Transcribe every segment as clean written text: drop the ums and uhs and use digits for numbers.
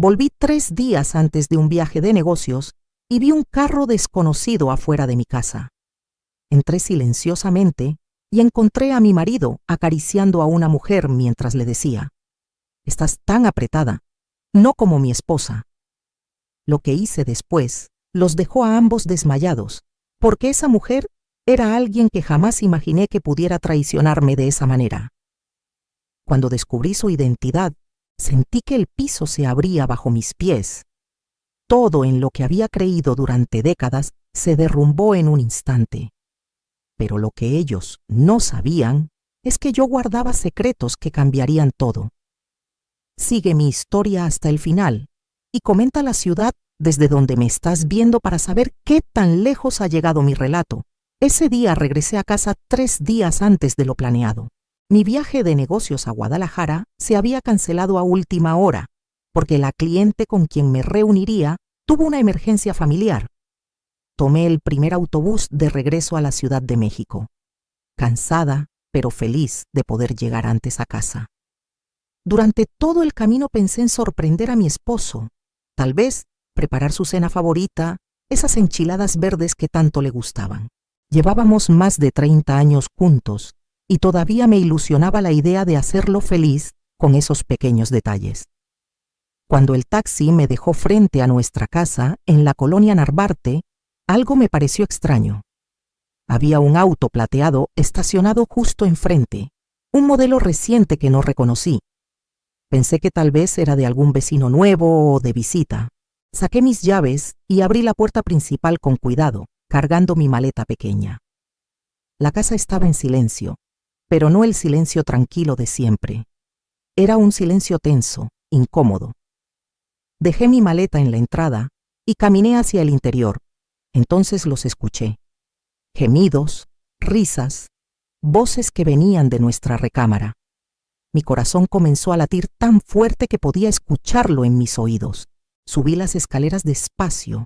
Volví 3 días antes de un viaje de negocios y vi un carro desconocido afuera de mi casa. Entré silenciosamente y encontré a mi marido acariciando a una mujer mientras le decía: «Estás tan apretada, no como mi esposa». Lo que hice después los dejó a ambos desmayados, porque esa mujer era alguien que jamás imaginé que pudiera traicionarme de esa manera. Cuando descubrí su identidad, sentí que el piso se abría bajo mis pies. Todo en lo que había creído durante décadas se derrumbó en un instante. Pero lo que ellos no sabían es que yo guardaba secretos que cambiarían todo. Sigue mi historia hasta el final y comenta la ciudad desde donde me estás viendo para saber qué tan lejos ha llegado mi relato. Ese día regresé a casa 3 días antes de lo planeado. Mi viaje de negocios a Guadalajara se había cancelado a última hora, porque la cliente con quien me reuniría tuvo una emergencia familiar. Tomé el primer autobús de regreso a la Ciudad de México, cansada pero feliz de poder llegar antes a casa. Durante todo el camino pensé en sorprender a mi esposo, tal vez preparar su cena favorita, esas enchiladas verdes que tanto le gustaban. Llevábamos más de 30 años juntos y todavía me ilusionaba la idea de hacerlo feliz con esos pequeños detalles. Cuando el taxi me dejó frente a nuestra casa en la colonia Narvarte, algo me pareció extraño. Había un auto plateado estacionado justo enfrente, un modelo reciente que no reconocí. Pensé que tal vez era de algún vecino nuevo o de visita. Saqué mis llaves y abrí la puerta principal con cuidado, cargando mi maleta pequeña. La casa estaba en silencio, pero no el silencio tranquilo de siempre. Era un silencio tenso, incómodo. Dejé mi maleta en la entrada y caminé hacia el interior. Entonces los escuché. Gemidos, risas, voces que venían de nuestra recámara. Mi corazón comenzó a latir tan fuerte que podía escucharlo en mis oídos. Subí las escaleras despacio.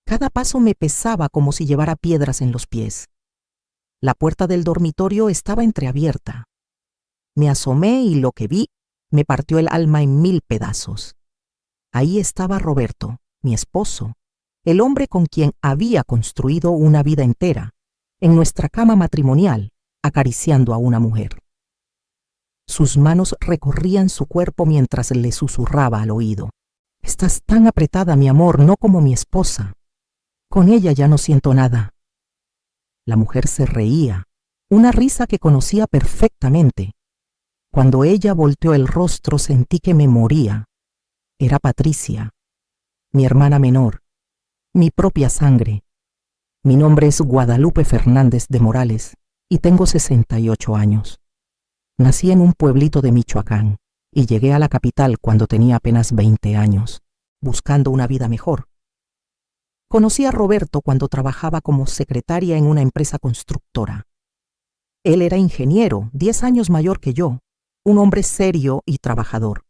Cada paso me pesaba como si llevara piedras en los pies. La puerta del dormitorio estaba entreabierta. Me asomé y lo que vi me partió el alma en 1000 pedazos. Ahí estaba Roberto, mi esposo, el hombre con quien había construido una vida entera, en nuestra cama matrimonial, acariciando a una mujer. Sus manos recorrían su cuerpo mientras le susurraba al oído: «Estás tan apretada, mi amor, no como mi esposa. Con ella ya no siento nada». La mujer se reía, una risa que conocía perfectamente. Cuando ella volteó el rostro sentí que me moría. Era Patricia, mi hermana menor, mi propia sangre. Mi nombre es Guadalupe Fernández de Morales y tengo 68 años. Nací en un pueblito de Michoacán y llegué a la capital cuando tenía apenas 20 años, buscando una vida mejor. Conocí a Roberto cuando trabajaba como secretaria en una empresa constructora. Él era ingeniero, 10 años mayor que yo, un hombre serio y trabajador.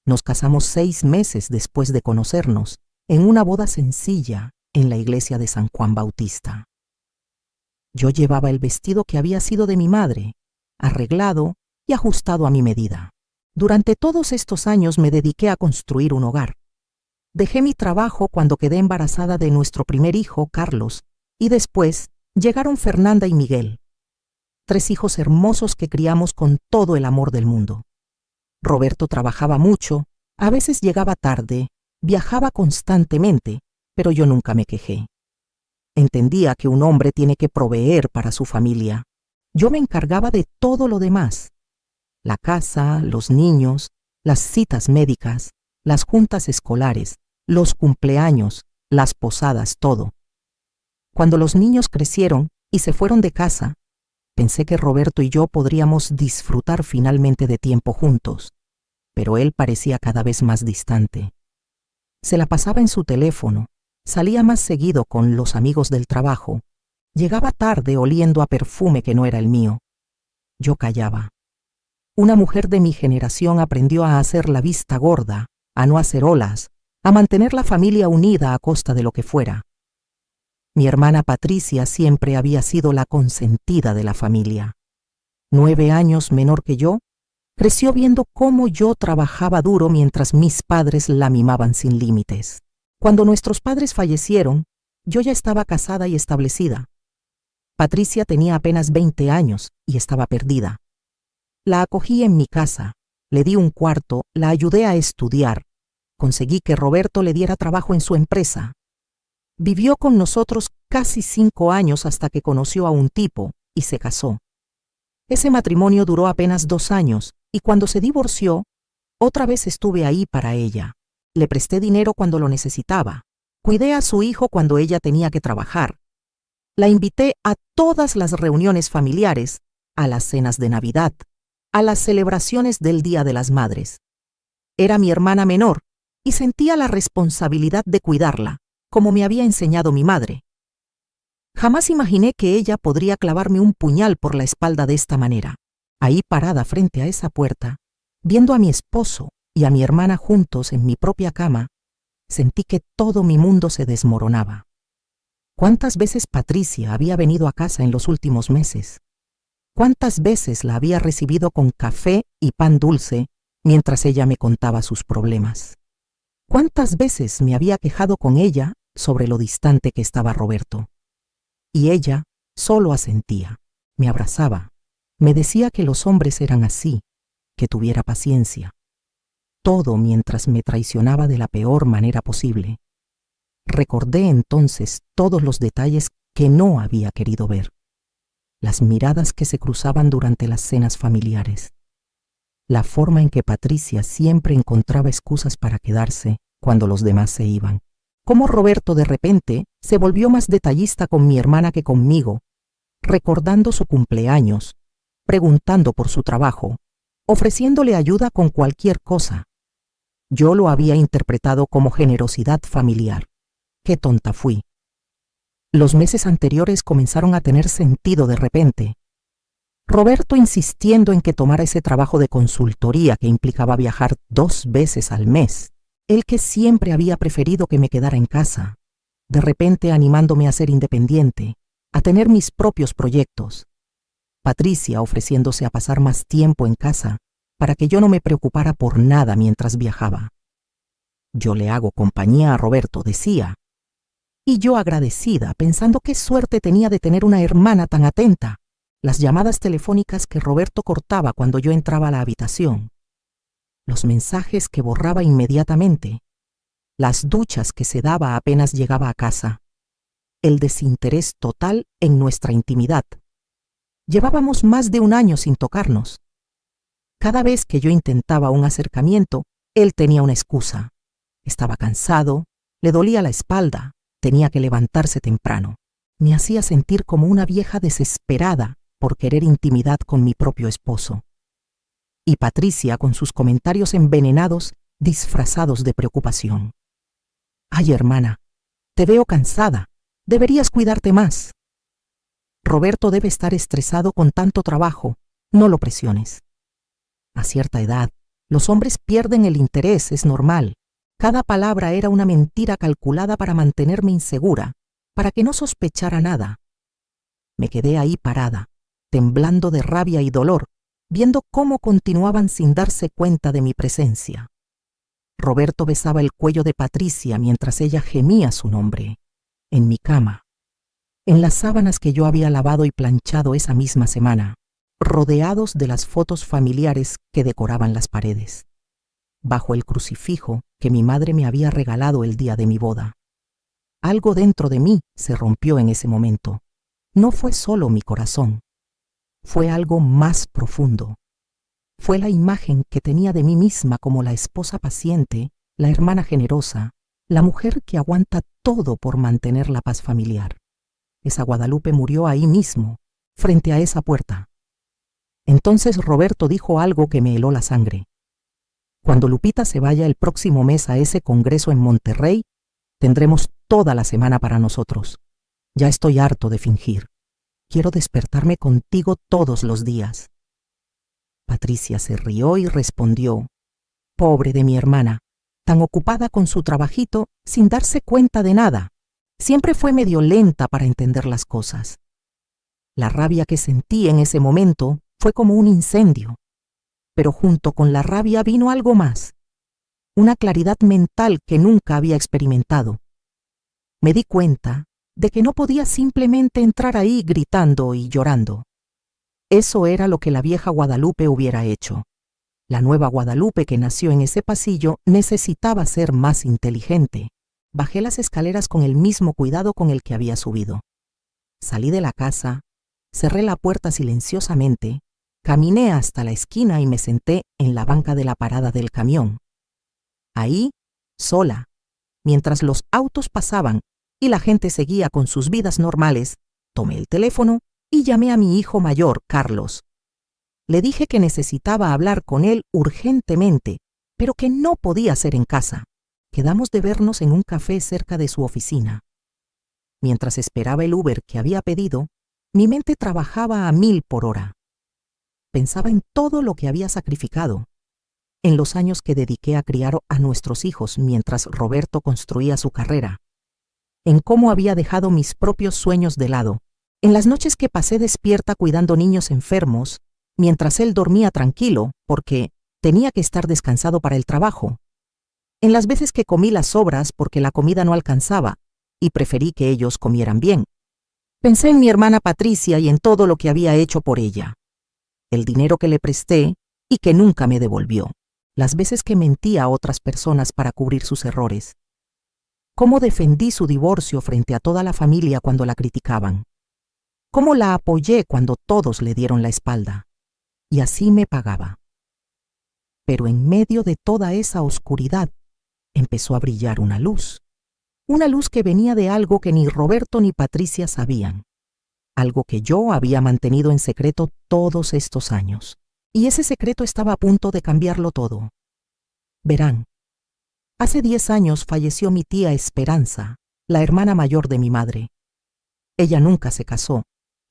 Nos casamos 6 meses después de conocernos, en una boda sencilla en la iglesia de San Juan Bautista. Yo llevaba el vestido que había sido de mi madre, arreglado y ajustado a mi medida. Durante todos estos años me dediqué a construir un hogar. Dejé mi trabajo cuando quedé embarazada de nuestro primer hijo, Carlos, y después llegaron Fernanda y Miguel, 3 hijos hermosos que criamos con todo el amor del mundo. Roberto trabajaba mucho, a veces llegaba tarde, viajaba constantemente, pero yo nunca me quejé. Entendía que un hombre tiene que proveer para su familia. Yo me encargaba de todo lo demás: la casa, los niños, las citas médicas, las juntas escolares, los cumpleaños, las posadas, todo. Cuando los niños crecieron y se fueron de casa, pensé que Roberto y yo podríamos disfrutar finalmente de tiempo juntos, pero él parecía cada vez más distante. Se la pasaba en su teléfono, salía más seguido con los amigos del trabajo, llegaba tarde oliendo a perfume que no era el mío. Yo callaba. Una mujer de mi generación aprendió a hacer la vista gorda, a no hacer olas, a mantener la familia unida a costa de lo que fuera. Mi hermana Patricia siempre había sido la consentida de la familia. 9 años menor que yo, Creció viendo cómo yo trabajaba duro mientras mis padres la mimaban sin límites. Cuando nuestros padres fallecieron, yo ya estaba casada y establecida. Patricia tenía apenas 20 años y estaba perdida. La acogí en mi casa, le di un cuarto, la ayudé a estudiar. Conseguí que Roberto le diera trabajo en su empresa. Vivió con nosotros casi 5 años hasta que conoció a un tipo y se casó. Ese matrimonio duró apenas 2 años y cuando se divorció, otra vez estuve ahí para ella. Le presté dinero cuando lo necesitaba. Cuidé a su hijo cuando ella tenía que trabajar. La invité a todas las reuniones familiares, a las cenas de Navidad, a las celebraciones del Día de las Madres. Era mi hermana menor y sentía la responsabilidad de cuidarla, como me había enseñado mi madre. Jamás imaginé que ella podría clavarme un puñal por la espalda de esta manera. Ahí parada frente a esa puerta, viendo a mi esposo y a mi hermana juntos en mi propia cama, sentí que todo mi mundo se desmoronaba. ¿Cuántas veces Patricia había venido a casa en los últimos meses? ¿Cuántas veces la había recibido con café y pan dulce mientras ella me contaba sus problemas? ¿Cuántas veces me había quejado con ella sobre lo distante que estaba Roberto? Y ella solo asentía, me abrazaba, me decía que los hombres eran así, que tuviera paciencia. Todo mientras me traicionaba de la peor manera posible. Recordé entonces todos los detalles que no había querido ver. Las miradas que se cruzaban durante las cenas familiares. La forma en que Patricia siempre encontraba excusas para quedarse cuando los demás se iban. Cómo Roberto de repente se volvió más detallista con mi hermana que conmigo, recordando su cumpleaños, preguntando por su trabajo, ofreciéndole ayuda con cualquier cosa. Yo lo había interpretado como generosidad familiar. ¡Qué tonta fui! Los meses anteriores comenzaron a tener sentido de repente. Roberto insistiendo en que tomara ese trabajo de consultoría que implicaba viajar 2 veces al mes, él que siempre había preferido que me quedara en casa, de repente animándome a ser independiente, a tener mis propios proyectos. Patricia ofreciéndose a pasar más tiempo en casa para que yo no me preocupara por nada mientras viajaba. Yo le hago compañía a Roberto, decía, y yo agradecida, pensando qué suerte tenía de tener una hermana tan atenta, las llamadas telefónicas que Roberto cortaba cuando yo entraba a la habitación, los mensajes que borraba inmediatamente, las duchas que se daba apenas llegaba a casa, el desinterés total en nuestra intimidad. Llevábamos más de 1 año sin tocarnos. Cada vez que yo intentaba un acercamiento, él tenía una excusa. Estaba cansado, le dolía la espalda, tenía que levantarse temprano. Me hacía sentir como una vieja desesperada por querer intimidad con mi propio esposo. Y Patricia con sus comentarios envenenados, disfrazados de preocupación. «Ay, hermana, te veo cansada. Deberías cuidarte más. Roberto debe estar estresado con tanto trabajo. No lo presiones. A cierta edad, los hombres pierden el interés, es normal. Cada palabra era una mentira calculada para mantenerme insegura, para que no sospechara nada. Me quedé ahí parada, temblando de rabia y dolor, viendo cómo continuaban sin darse cuenta de mi presencia. Roberto besaba el cuello de Patricia mientras ella gemía su nombre, en mi cama, en las sábanas que yo había lavado y planchado esa misma semana, rodeados de las fotos familiares que decoraban las paredes, bajo el crucifijo que mi madre me había regalado el día de mi boda. Algo dentro de mí se rompió en ese momento. No fue solo mi corazón, fue algo más profundo. Fue la imagen que tenía de mí misma como la esposa paciente, la hermana generosa, la mujer que aguanta todo por mantener la paz familiar. Esa Guadalupe murió ahí mismo, frente a esa puerta. Entonces Roberto dijo algo que me heló la sangre. Cuando Lupita se vaya el próximo mes a ese congreso en Monterrey, tendremos toda la semana para nosotros. Ya estoy harto de fingir. Quiero despertarme contigo todos los días. Patricia se rió y respondió, pobre de mi hermana, tan ocupada con su trabajito sin darse cuenta de nada. Siempre fue medio lenta para entender las cosas. La rabia que sentí en ese momento fue como un incendio. Pero junto con la rabia vino algo más, una claridad mental que nunca había experimentado. Me di cuenta de que no podía simplemente entrar ahí gritando y llorando. Eso era lo que la vieja Guadalupe hubiera hecho. La nueva Guadalupe que nació en ese pasillo necesitaba ser más inteligente. Bajé las escaleras con el mismo cuidado con el que había subido. Salí de la casa, cerré la puerta silenciosamente, caminé hasta la esquina y me senté en la banca de la parada del camión. Ahí, sola, mientras los autos pasaban y la gente seguía con sus vidas normales, tomé el teléfono y llamé a mi hijo mayor, Carlos. Le dije que necesitaba hablar con él urgentemente, pero que no podía ser en casa. Quedamos de vernos en un café cerca de su oficina. Mientras esperaba el Uber que había pedido, mi mente trabajaba a 1000 por hora. Pensaba en todo lo que había sacrificado, en los años que dediqué a criar a nuestros hijos mientras Roberto construía su carrera, en cómo había dejado mis propios sueños de lado, en las noches que pasé despierta cuidando niños enfermos, mientras él dormía tranquilo porque tenía que estar descansado para el trabajo, en las veces que comí las sobras porque la comida no alcanzaba y preferí que ellos comieran bien. Pensé en mi hermana Patricia y en todo lo que había hecho por ella, el dinero que le presté y que nunca me devolvió, las veces que mentí a otras personas para cubrir sus errores, cómo defendí su divorcio frente a toda la familia cuando la criticaban, cómo la apoyé cuando todos le dieron la espalda, y así me pagaba. Pero en medio de toda esa oscuridad empezó a brillar una luz que venía de algo que ni Roberto ni Patricia sabían, algo que yo había mantenido en secreto todos estos años, y ese secreto estaba a punto de cambiarlo todo. Verán, hace 10 años falleció mi tía Esperanza, la hermana mayor de mi madre. Ella nunca se casó,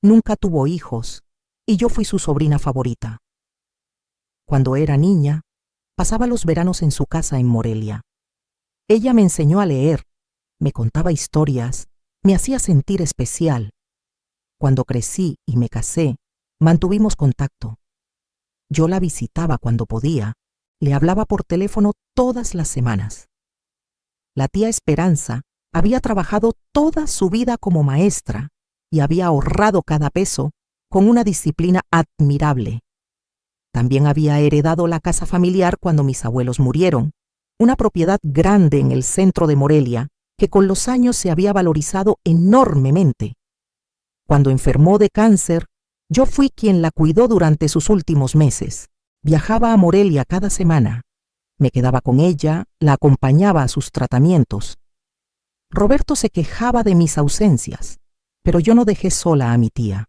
nunca tuvo hijos, y yo fui su sobrina favorita. Cuando era niña, pasaba los veranos en su casa en Morelia. Ella me enseñó a leer, me contaba historias, me hacía sentir especial. Cuando crecí y me casé, mantuvimos contacto. Yo la visitaba cuando podía, le hablaba por teléfono todas las semanas. La tía Esperanza había trabajado toda su vida como maestra y había ahorrado cada peso con una disciplina admirable. También había heredado la casa familiar cuando mis abuelos murieron, una propiedad grande en el centro de Morelia que con los años se había valorizado enormemente. Cuando enfermó de cáncer, yo fui quien la cuidó durante sus últimos meses. Viajaba a Morelia cada semana. Me quedaba con ella, la acompañaba a sus tratamientos. Roberto se quejaba de mis ausencias, pero yo no dejé sola a mi tía.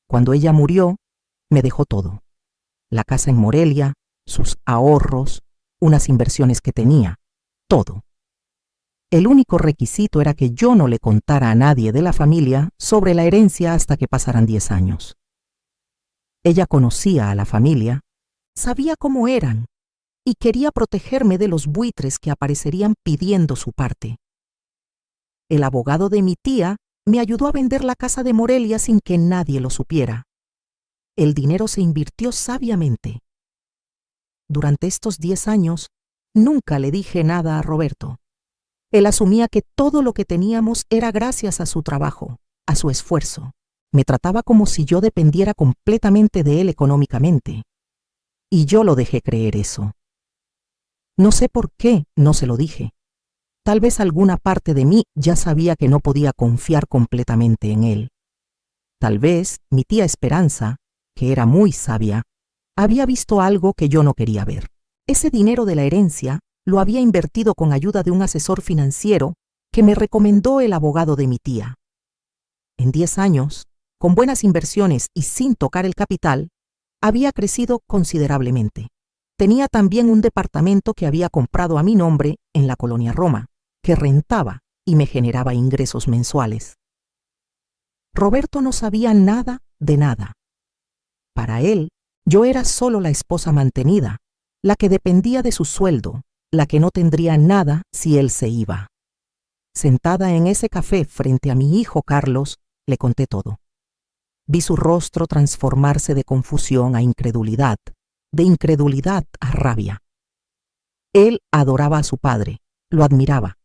Cuando ella murió, me dejó todo. La casa en Morelia, sus ahorros, unas inversiones que tenía, todo. El único requisito era que yo no le contara a nadie de la familia sobre la herencia hasta que pasaran 10 años. Ella conocía a la familia, sabía cómo eran y quería protegerme de los buitres que aparecerían pidiendo su parte. El abogado de mi tía me ayudó a vender la casa de Morelia sin que nadie lo supiera. El dinero se invirtió sabiamente. Durante estos 10 años, nunca le dije nada a Roberto. Él asumía que todo lo que teníamos era gracias a su trabajo, a su esfuerzo. Me trataba como si yo dependiera completamente de él económicamente. Y yo lo dejé creer eso. No sé por qué no se lo dije. Tal vez alguna parte de mí ya sabía que no podía confiar completamente en él. Tal vez mi tía Esperanza, que era muy sabia, había visto algo que yo no quería ver. Ese dinero de la herencia lo había invertido con ayuda de un asesor financiero que me recomendó el abogado de mi tía. En 10 años, con buenas inversiones y sin tocar el capital, había crecido considerablemente. Tenía también un departamento que había comprado a mi nombre en la colonia Roma, que rentaba y me generaba ingresos mensuales. Roberto no sabía nada de nada. Para él, yo era solo la esposa mantenida, la que dependía de su sueldo, la que no tendría nada si él se iba. Sentada en ese café frente a mi hijo Carlos, le conté todo. Vi su rostro transformarse de confusión a incredulidad, de incredulidad a rabia. Él adoraba a su padre, lo admiraba.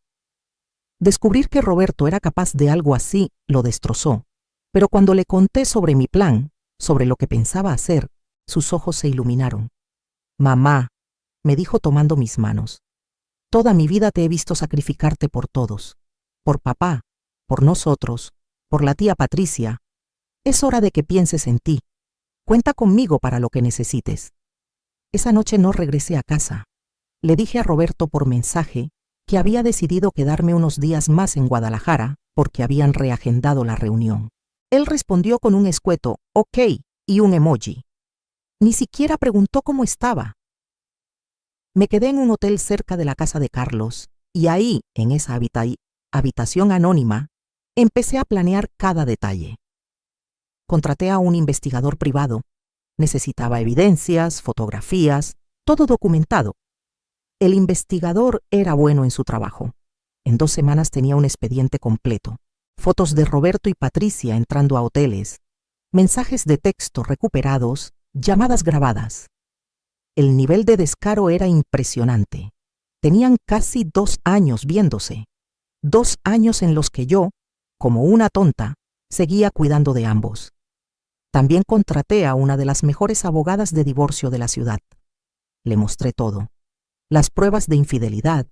Descubrir que Roberto era capaz de algo así lo destrozó, pero cuando le conté sobre mi plan, sobre lo que pensaba hacer, sus ojos se iluminaron. «Mamá», me dijo tomando mis manos, «toda mi vida te he visto sacrificarte por todos, por papá, por nosotros, por la tía Patricia. Es hora de que pienses en ti. Cuenta conmigo para lo que necesites». Esa noche no regresé a casa. Le dije a Roberto por mensaje que había decidido quedarme unos días más en Guadalajara porque habían reagendado la reunión. Él respondió con un escueto «ok» y un emoji. Ni siquiera preguntó cómo estaba. Me quedé en un hotel cerca de la casa de Carlos y ahí, en esa habitación anónima, empecé a planear cada detalle. Contraté a un investigador privado. Necesitaba evidencias, fotografías, todo documentado. El investigador era bueno en su trabajo. En 2 semanas tenía un expediente completo. Fotos de Roberto y Patricia entrando a hoteles, mensajes de texto recuperados, llamadas grabadas. El nivel de descaro era impresionante. Tenían casi 2 años viéndose. 2 años en los que yo, como una tonta, seguía cuidando de ambos. También contraté a una de las mejores abogadas de divorcio de la ciudad. Le mostré todo: las pruebas de infidelidad,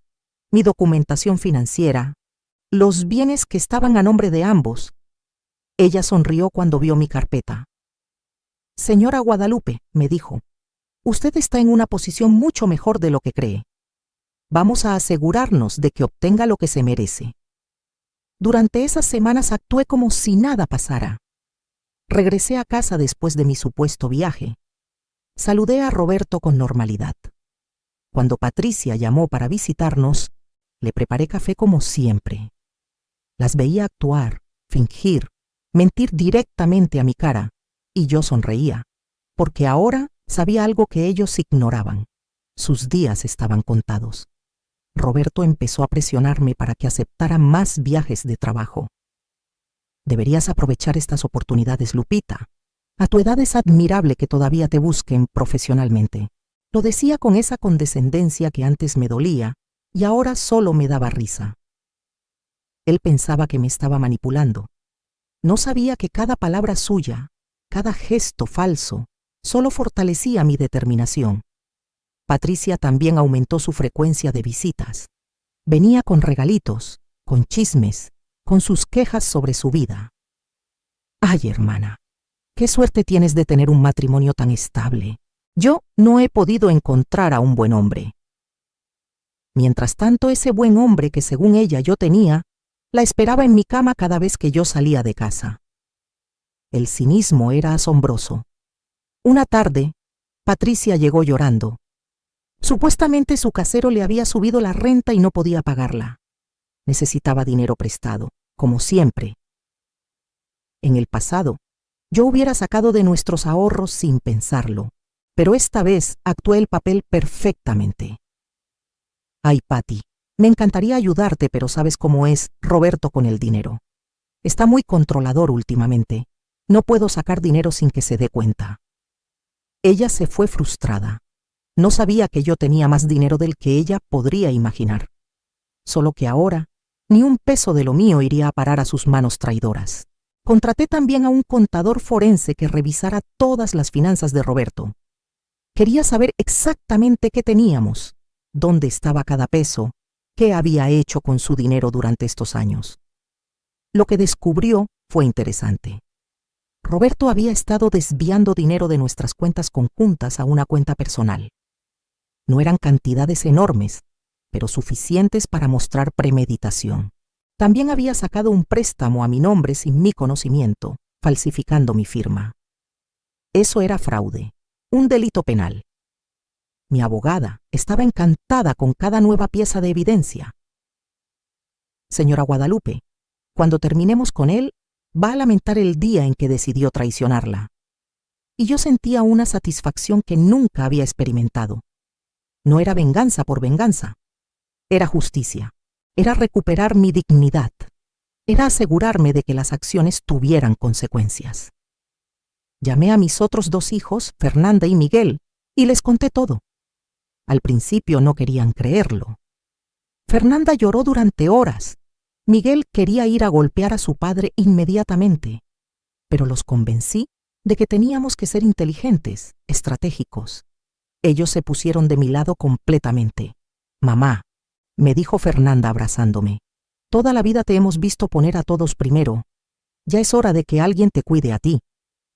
mi documentación financiera, los bienes que estaban a nombre de ambos. Ella sonrió cuando vio mi carpeta. «Señora Guadalupe», me dijo, «usted está en una posición mucho mejor de lo que cree. Vamos a asegurarnos de que obtenga lo que se merece». Durante esas semanas actué como si nada pasara. Regresé a casa después de mi supuesto viaje. Saludé a Roberto con normalidad. Cuando Patricia llamó para visitarnos, le preparé café como siempre. Las veía actuar, fingir, mentir directamente a mi cara, y yo sonreía, porque ahora sabía algo que ellos ignoraban. Sus días estaban contados. Roberto empezó a presionarme para que aceptara más viajes de trabajo. «Deberías aprovechar estas oportunidades, Lupita. A tu edad es admirable que todavía te busquen profesionalmente». Lo decía con esa condescendencia que antes me dolía y ahora solo me daba risa. Él pensaba que me estaba manipulando. No sabía que cada palabra suya, cada gesto falso, solo fortalecía mi determinación. Patricia también aumentó su frecuencia de visitas. Venía con regalitos, con chismes, con sus quejas sobre su vida. «Ay, hermana, qué suerte tienes de tener un matrimonio tan estable. Yo no he podido encontrar a un buen hombre». Mientras tanto, ese buen hombre que según ella yo tenía, la esperaba en mi cama cada vez que yo salía de casa. El cinismo era asombroso. Una tarde, Patricia llegó llorando. Supuestamente su casero le había subido la renta y no podía pagarla. Necesitaba dinero prestado, como siempre. En el pasado, yo hubiera sacado de nuestros ahorros sin pensarlo, pero esta vez actué el papel perfectamente. «Ay, Patty, me encantaría ayudarte, pero sabes cómo es Roberto con el dinero. Está muy controlador últimamente. No puedo sacar dinero sin que se dé cuenta». Ella se fue frustrada. No sabía que yo tenía más dinero del que ella podría imaginar. Solo que ahora, ni un peso de lo mío iría a parar a sus manos traidoras. Contraté también a un contador forense que revisara todas las finanzas de Roberto. Quería saber exactamente qué teníamos, dónde estaba cada peso, qué había hecho con su dinero durante estos años. Lo que descubrió fue interesante. Roberto había estado desviando dinero de nuestras cuentas conjuntas a una cuenta personal. No eran cantidades enormes, pero suficientes para mostrar premeditación. También había sacado un préstamo a mi nombre sin mi conocimiento, falsificando mi firma. Eso era fraude, un delito penal. Mi abogada estaba encantada con cada nueva pieza de evidencia. «Señora Guadalupe, cuando terminemos con él, va a lamentar el día en que decidió traicionarla». Y yo sentía una satisfacción que nunca había experimentado. No era venganza por venganza. Era justicia. Era recuperar mi dignidad. Era asegurarme de que las acciones tuvieran consecuencias. Llamé a mis otros 2 hijos, Fernanda y Miguel, y les conté todo. Al principio no querían creerlo. Fernanda lloró durante horas. Miguel quería ir a golpear a su padre inmediatamente, pero los convencí de que teníamos que ser inteligentes, estratégicos. Ellos se pusieron de mi lado completamente. Mamá, me dijo Fernanda abrazándome, toda la vida te hemos visto poner a todos primero. Ya es hora de que alguien te cuide a ti.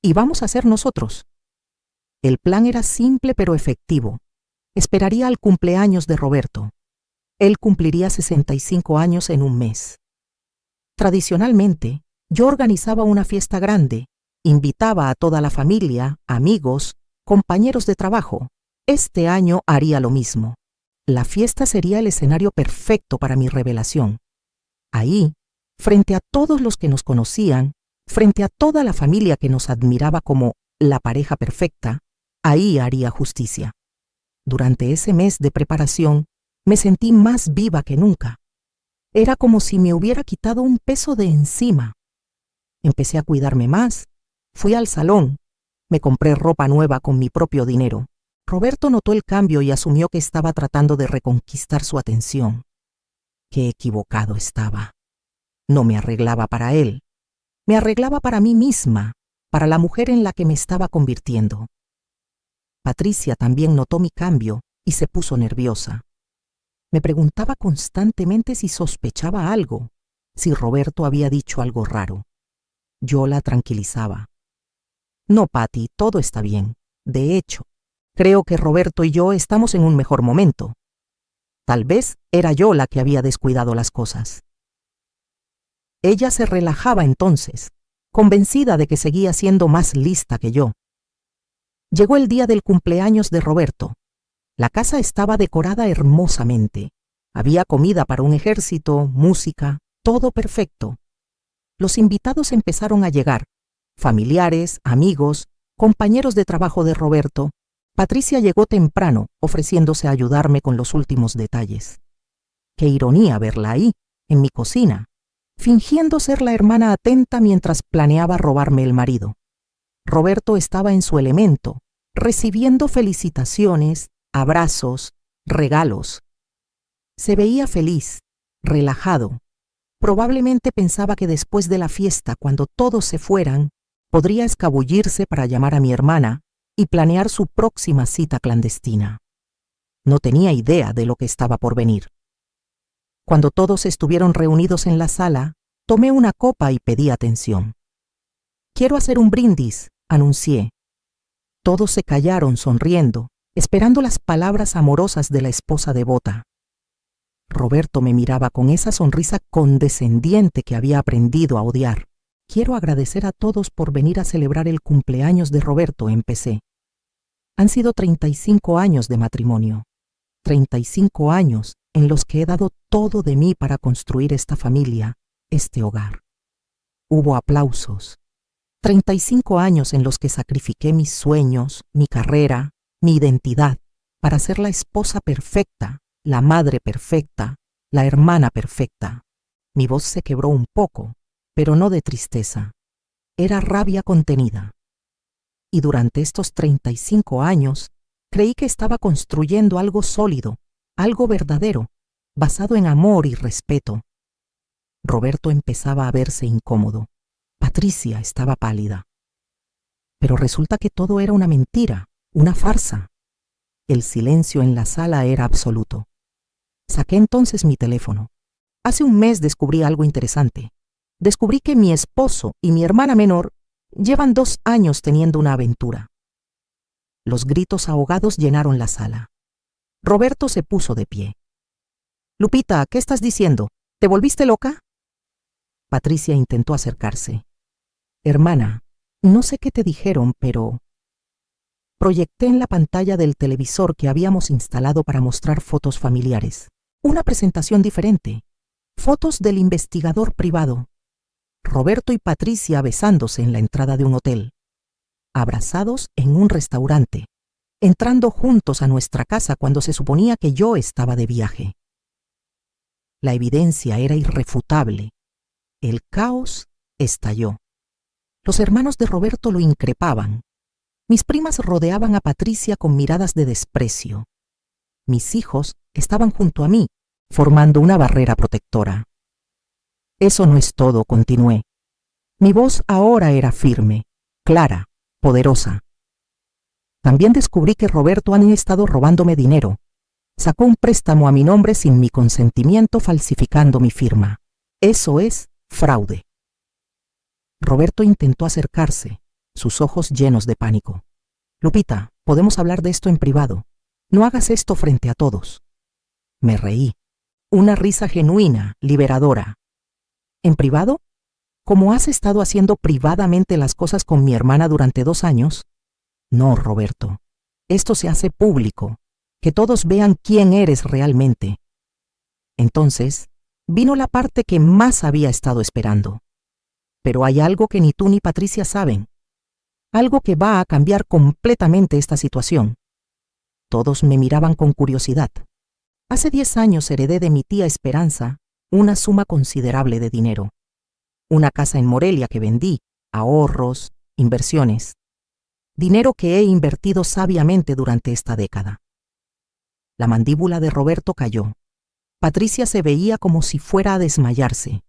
Y vamos a ser nosotros. El plan era simple pero efectivo. Esperaría al cumpleaños de Roberto. Él cumpliría 65 años en un mes. Tradicionalmente, yo organizaba una fiesta grande, invitaba a toda la familia, amigos, compañeros de trabajo. Este año haría lo mismo. La fiesta sería el escenario perfecto para mi revelación. Ahí, frente a todos los que nos conocían, frente a toda la familia que nos admiraba como la pareja perfecta, ahí haría justicia. Durante ese mes de preparación, me sentí más viva que nunca. Era como si me hubiera quitado un peso de encima. Empecé a cuidarme más, fui al salón, me compré ropa nueva con mi propio dinero. Roberto notó el cambio y asumió que estaba tratando de reconquistar su atención. Qué equivocado estaba. No me arreglaba para él. Me arreglaba para mí misma, para la mujer en la que me estaba convirtiendo. Patricia también notó mi cambio y se puso nerviosa. Me preguntaba constantemente si sospechaba algo, si Roberto había dicho algo raro. Yo la tranquilizaba. No, Patty, todo está bien. De hecho, creo que Roberto y yo estamos en un mejor momento. Tal vez era yo la que había descuidado las cosas. Ella se relajaba entonces, convencida de que seguía siendo más lista que yo. Llegó el día del cumpleaños de Roberto. La casa estaba decorada hermosamente. Había comida para un ejército, música, todo perfecto. Los invitados empezaron a llegar. Familiares, amigos, compañeros de trabajo de Roberto. Patricia llegó temprano, ofreciéndose a ayudarme con los últimos detalles. Qué ironía verla ahí, en mi cocina, fingiendo ser la hermana atenta mientras planeaba robarme el marido. Roberto estaba en su elemento, recibiendo felicitaciones, abrazos, regalos. Se veía feliz, relajado. Probablemente pensaba que después de la fiesta, cuando todos se fueran, podría escabullirse para llamar a mi hermana y planear su próxima cita clandestina. No tenía idea de lo que estaba por venir. Cuando todos estuvieron reunidos en la sala, tomé una copa y pedí atención. «Quiero hacer un brindis», anuncié. Todos se callaron sonriendo, esperando las palabras amorosas de la esposa devota. Roberto me miraba con esa sonrisa condescendiente que había aprendido a odiar. «Quiero agradecer a todos por venir a celebrar el cumpleaños de Roberto», empecé. Han sido 35 años de matrimonio. 35 años en los que he dado todo de mí para construir esta familia, este hogar. Hubo aplausos. 35 años en los que sacrifiqué mis sueños, mi carrera, mi identidad, para ser la esposa perfecta, la madre perfecta, la hermana perfecta. Mi voz se quebró un poco, pero no de tristeza. Era rabia contenida. Y durante estos 35 años, creí que estaba construyendo algo sólido, algo verdadero, basado en amor y respeto. Roberto empezaba a verse incómodo. Patricia estaba pálida. Pero resulta que todo era una mentira, una farsa. El silencio en la sala era absoluto. Saqué entonces mi teléfono. Hace un mes descubrí algo interesante. Descubrí que mi esposo y mi hermana menor llevan 2 años teniendo una aventura. Los gritos ahogados llenaron la sala. Roberto se puso de pie. «Lupita, ¿qué estás diciendo? ¿Te volviste loca?» Patricia intentó acercarse. «Hermana, no sé qué te dijeron, pero...» Proyecté en la pantalla del televisor que habíamos instalado para mostrar fotos familiares. Una presentación diferente. Fotos del investigador privado. Roberto y Patricia besándose en la entrada de un hotel. Abrazados en un restaurante. Entrando juntos a nuestra casa cuando se suponía que yo estaba de viaje. La evidencia era irrefutable. El caos estalló. Los hermanos de Roberto lo increpaban. Mis primas rodeaban a Patricia con miradas de desprecio. Mis hijos estaban junto a mí, formando una barrera protectora. Eso no es todo, continué. Mi voz ahora era firme, clara, poderosa. También descubrí que Roberto había estado robándome dinero. Sacó un préstamo a mi nombre sin mi consentimiento, falsificando mi firma. Eso es fraude. Roberto intentó acercarse, sus ojos llenos de pánico. Lupita, podemos hablar de esto en privado. No hagas esto frente a todos. Me reí. Una risa genuina, liberadora. ¿En privado? ¿Cómo has estado haciendo privadamente las cosas con mi hermana durante 2 años? No, Roberto. Esto se hace público. Que todos vean quién eres realmente. Entonces, vino la parte que más había estado esperando. Pero hay algo que ni tú ni Patricia saben. Algo que va a cambiar completamente esta situación. Todos me miraban con curiosidad. Hace 10 años heredé de mi tía Esperanza una suma considerable de dinero. Una casa en Morelia que vendí, ahorros, inversiones. Dinero que he invertido sabiamente durante esta década. La mandíbula de Roberto cayó. Patricia se veía como si fuera a desmayarse.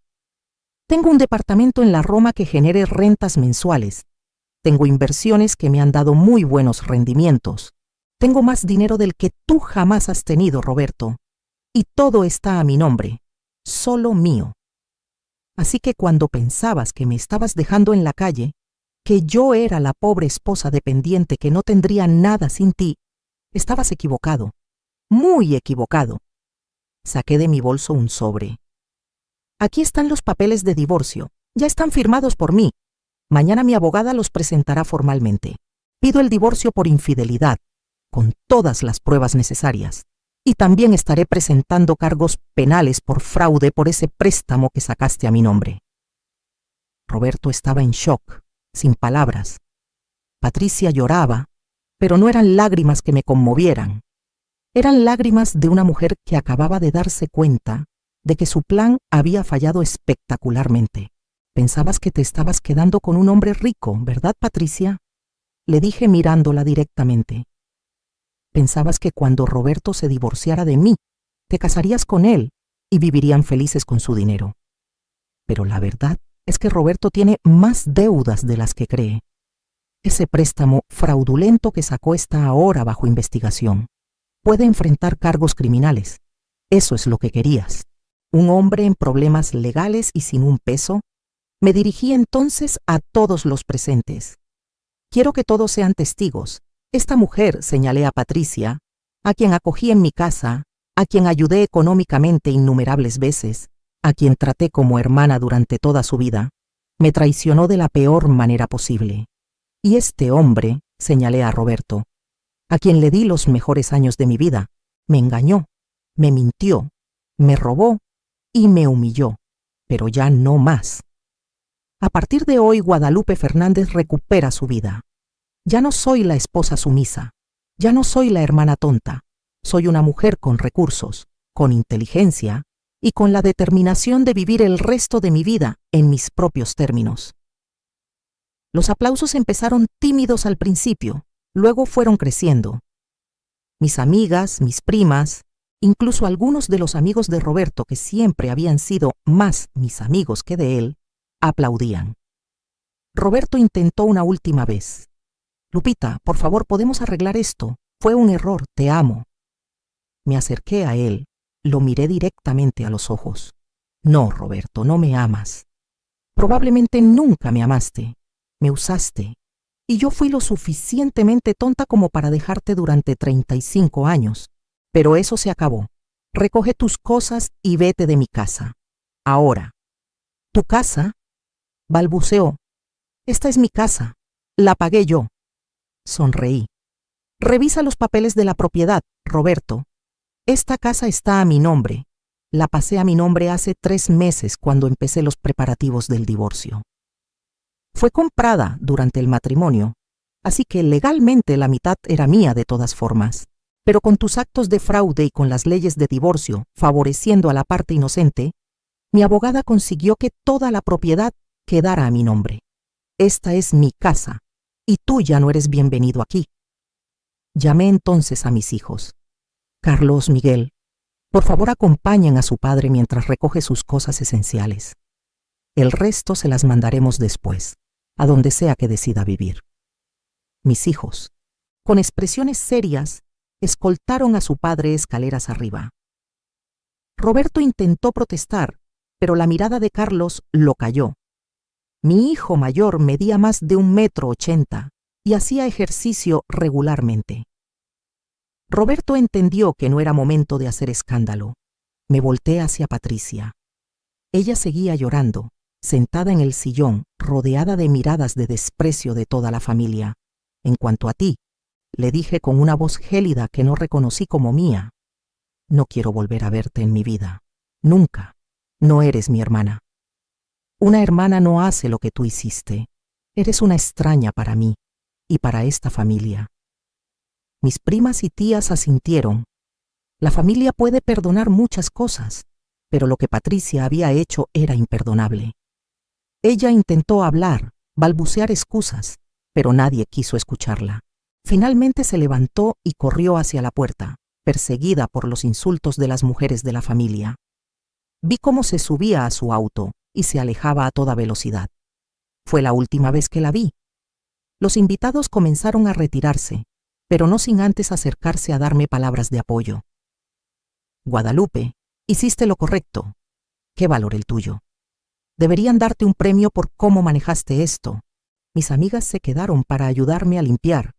Tengo un departamento en la Roma que genere rentas mensuales. Tengo inversiones que me han dado muy buenos rendimientos. Tengo más dinero del que tú jamás has tenido, Roberto. Y todo está a mi nombre, solo mío. Así que cuando pensabas que me estabas dejando en la calle, que yo era la pobre esposa dependiente que no tendría nada sin ti, estabas equivocado, muy equivocado. Saqué de mi bolso un sobre. Aquí están los papeles de divorcio, ya están firmados por mí. Mañana mi abogada los presentará formalmente. Pido el divorcio por infidelidad, con todas las pruebas necesarias. Y también estaré presentando cargos penales por fraude por ese préstamo que sacaste a mi nombre. Roberto estaba en shock, sin palabras. Patricia lloraba, pero no eran lágrimas que me conmovieran. Eran lágrimas de una mujer que acababa de darse cuenta de que su plan había fallado espectacularmente. Pensabas que te estabas quedando con un hombre rico, ¿verdad, Patricia? Le dije mirándola directamente. Pensabas que cuando Roberto se divorciara de mí, te casarías con él y vivirían felices con su dinero. Pero la verdad es que Roberto tiene más deudas de las que cree. Ese préstamo fraudulento que sacó está ahora bajo investigación. Puede enfrentar cargos criminales. Eso es lo que querías. Un hombre en problemas legales y sin un peso. Me dirigí entonces a todos los presentes. Quiero que todos sean testigos. Esta mujer, señalé a Patricia, a quien acogí en mi casa, a quien ayudé económicamente innumerables veces, a quien traté como hermana durante toda su vida, me traicionó de la peor manera posible. Y este hombre, señalé a Roberto, a quien le di los mejores años de mi vida, me engañó, me mintió, me robó y me humilló, pero ya no más. A partir de hoy, Guadalupe Fernández recupera su vida. Ya no soy la esposa sumisa, ya no soy la hermana tonta, soy una mujer con recursos, con inteligencia y con la determinación de vivir el resto de mi vida en mis propios términos. Los aplausos empezaron tímidos al principio, luego fueron creciendo. Mis amigas, mis primas, incluso algunos de los amigos de Roberto, que siempre habían sido más mis amigos que de él, aplaudían. Roberto intentó una última vez. Lupita, por favor, ¿podemos arreglar esto? Fue un error, te amo. Me acerqué a él, lo miré directamente a los ojos. No, Roberto, no me amas. Probablemente nunca me amaste. Me usaste. Y yo fui lo suficientemente tonta como para dejarte durante 35 años. Pero eso se acabó. Recoge tus cosas y vete de mi casa. Ahora. ¿Tu casa? Balbuceó. Esta es mi casa. La pagué yo. Sonreí. Revisa los papeles de la propiedad, Roberto. Esta casa está a mi nombre. La pasé a mi nombre hace 3 meses cuando empecé los preparativos del divorcio. Fue comprada durante el matrimonio, así que legalmente la mitad era mía de todas formas. Pero con tus actos de fraude y con las leyes de divorcio favoreciendo a la parte inocente, mi abogada consiguió que toda la propiedad quedara a mi nombre. Esta es mi casa, y tú ya no eres bienvenido aquí. Llamé entonces a mis hijos. Carlos, Miguel, por favor acompañen a su padre mientras recoge sus cosas esenciales. El resto se las mandaremos después, a donde sea que decida vivir. Mis hijos, con expresiones serias, escoltaron a su padre escaleras arriba. Roberto intentó protestar, pero la mirada de Carlos lo calló. Mi hijo mayor medía más de 1,80 m y hacía ejercicio regularmente. Roberto entendió que no era momento de hacer escándalo. Me volteé hacia Patricia. Ella seguía llorando, sentada en el sillón, rodeada de miradas de desprecio de toda la familia. En cuanto a ti, le dije con una voz gélida que no reconocí como mía, no quiero volver a verte en mi vida. Nunca. No eres mi hermana. Una hermana no hace lo que tú hiciste. Eres una extraña para mí y para esta familia. Mis primas y tías asintieron. La familia puede perdonar muchas cosas, pero lo que Patricia había hecho era imperdonable. Ella intentó hablar, balbucear excusas, pero nadie quiso escucharla. Finalmente se levantó y corrió hacia la puerta, perseguida por los insultos de las mujeres de la familia. Vi cómo se subía a su auto y se alejaba a toda velocidad. Fue la última vez que la vi. Los invitados comenzaron a retirarse, pero no sin antes acercarse a darme palabras de apoyo. Guadalupe, hiciste lo correcto. Qué valor el tuyo. Deberían darte un premio por cómo manejaste esto. Mis amigas se quedaron para ayudarme a limpiar,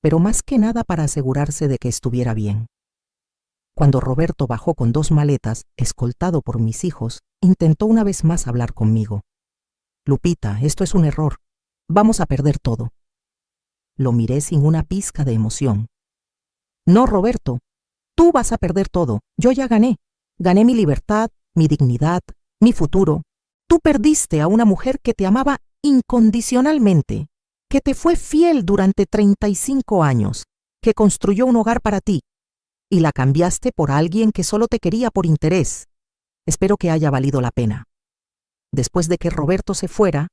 pero más que nada para asegurarse de que estuviera bien. Cuando Roberto bajó con 2 maletas, escoltado por mis hijos, intentó una vez más hablar conmigo. Lupita, esto es un error. Vamos a perder todo. Lo miré sin una pizca de emoción. No, Roberto, tú vas a perder todo. Yo ya gané. Gané mi libertad, mi dignidad, mi futuro. Tú perdiste a una mujer que te amaba incondicionalmente, que te fue fiel durante 35 años, que construyó un hogar para ti, y la cambiaste por alguien que solo te quería por interés. Espero que haya valido la pena. Después de que Roberto se fuera,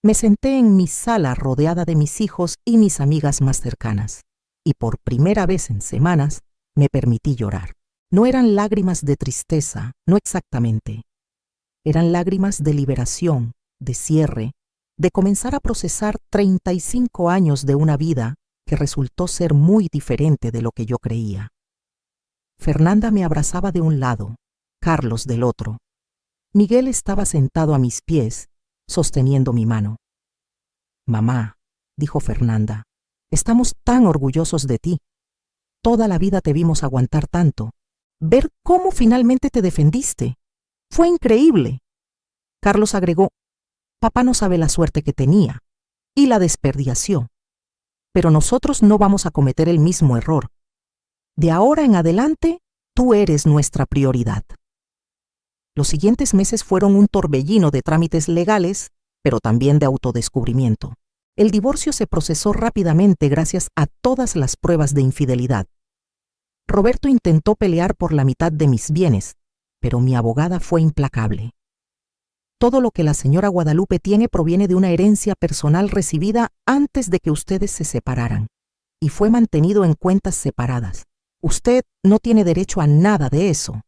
me senté en mi sala rodeada de mis hijos y mis amigas más cercanas, y por primera vez en semanas me permití llorar. No eran lágrimas de tristeza, no exactamente. Eran lágrimas de liberación, de cierre, de comenzar a procesar 35 años de una vida que resultó ser muy diferente de lo que yo creía. Fernanda me abrazaba de un lado, Carlos del otro. Miguel estaba sentado a mis pies, sosteniendo mi mano. Mamá, dijo Fernanda, estamos tan orgullosos de ti. Toda la vida te vimos aguantar tanto. Ver cómo finalmente te defendiste. Fue increíble. Carlos agregó, papá no sabe la suerte que tenía, y la desperdició. Pero nosotros no vamos a cometer el mismo error. De ahora en adelante, tú eres nuestra prioridad. Los siguientes meses fueron un torbellino de trámites legales, pero también de autodescubrimiento. El divorcio se procesó rápidamente gracias a todas las pruebas de infidelidad. Roberto intentó pelear por la mitad de mis bienes, pero mi abogada fue implacable. Todo lo que la señora Guadalupe tiene proviene de una herencia personal recibida antes de que ustedes se separaran, y fue mantenido en cuentas separadas. Usted no tiene derecho a nada de eso.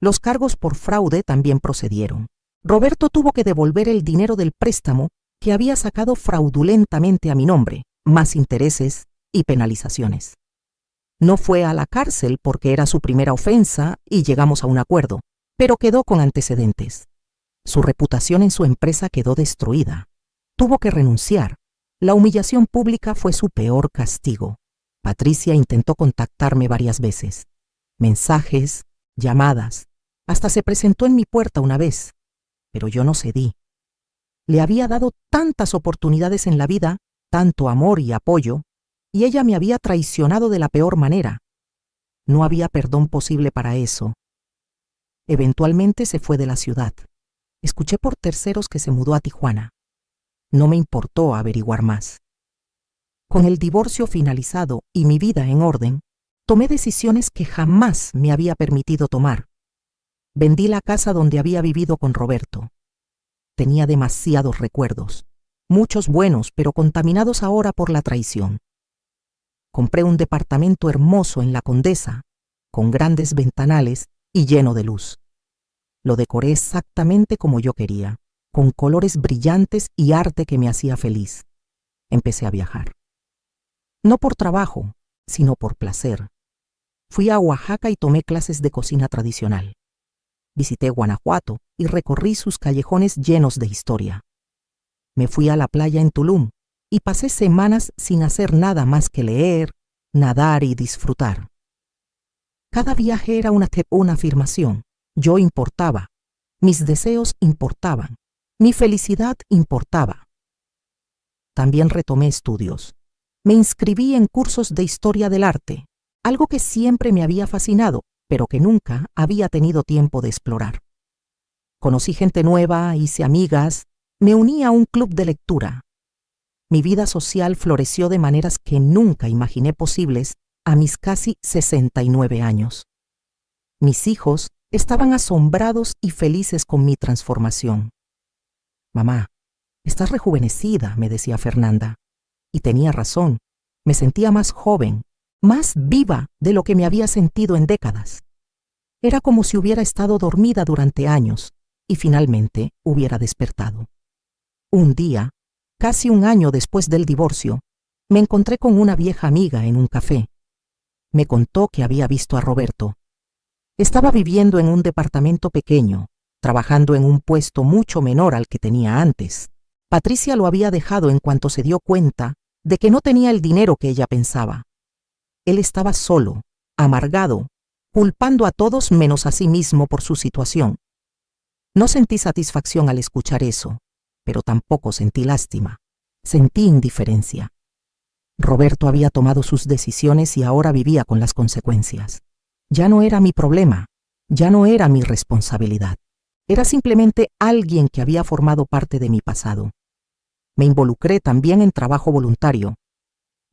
Los cargos por fraude también procedieron. Roberto tuvo que devolver el dinero del préstamo que había sacado fraudulentamente a mi nombre, más intereses y penalizaciones. No fue a la cárcel porque era su primera ofensa y llegamos a un acuerdo, pero quedó con antecedentes. Su reputación en su empresa quedó destruida. Tuvo que renunciar. La humillación pública fue su peor castigo. Patricia intentó contactarme varias veces. Mensajes, llamadas, hasta se presentó en mi puerta una vez, pero yo no cedí. Le había dado tantas oportunidades en la vida, tanto amor y apoyo, y ella me había traicionado de la peor manera. No había perdón posible para eso. Eventualmente se fue de la ciudad. Escuché por terceros que se mudó a Tijuana. No me importó averiguar más. Con el divorcio finalizado y mi vida en orden, tomé decisiones que jamás me había permitido tomar. Vendí la casa donde había vivido con Roberto. Tenía demasiados recuerdos, muchos buenos, pero contaminados ahora por la traición. Compré un departamento hermoso en La Condesa, con grandes ventanales y lleno de luz. Lo decoré exactamente como yo quería, con colores brillantes y arte que me hacía feliz. Empecé a viajar. No por trabajo, sino por placer. Fui a Oaxaca y tomé clases de cocina tradicional. Visité Guanajuato y recorrí sus callejones llenos de historia. Me fui a la playa en Tulum y pasé semanas sin hacer nada más que leer, nadar y disfrutar. Cada viaje era una afirmación. Yo importaba. Mis deseos importaban. Mi felicidad importaba. También retomé estudios. Me inscribí en cursos de historia del arte, algo que siempre me había fascinado, pero que nunca había tenido tiempo de explorar. Conocí gente nueva, hice amigas, me uní a un club de lectura. Mi vida social floreció de maneras que nunca imaginé posibles a mis casi 69 años. Mis hijos estaban asombrados y felices con mi transformación. «Mamá, estás rejuvenecida», me decía Fernanda. Y tenía razón, me sentía más joven, más viva de lo que me había sentido en décadas. Era como si hubiera estado dormida durante años y finalmente hubiera despertado. Un día, casi un año después del divorcio, me encontré con una vieja amiga en un café. Me contó que había visto a Roberto. Estaba viviendo en un departamento pequeño, trabajando en un puesto mucho menor al que tenía antes. Patricia lo había dejado en cuanto se dio cuenta de que no tenía el dinero que ella pensaba. Él estaba solo, amargado, culpando a todos menos a sí mismo por su situación. No sentí satisfacción al escuchar eso, pero tampoco sentí lástima. Sentí indiferencia. Roberto había tomado sus decisiones y ahora vivía con las consecuencias. Ya no era mi problema, ya no era mi responsabilidad. Era simplemente alguien que había formado parte de mi pasado. Me involucré también en trabajo voluntario.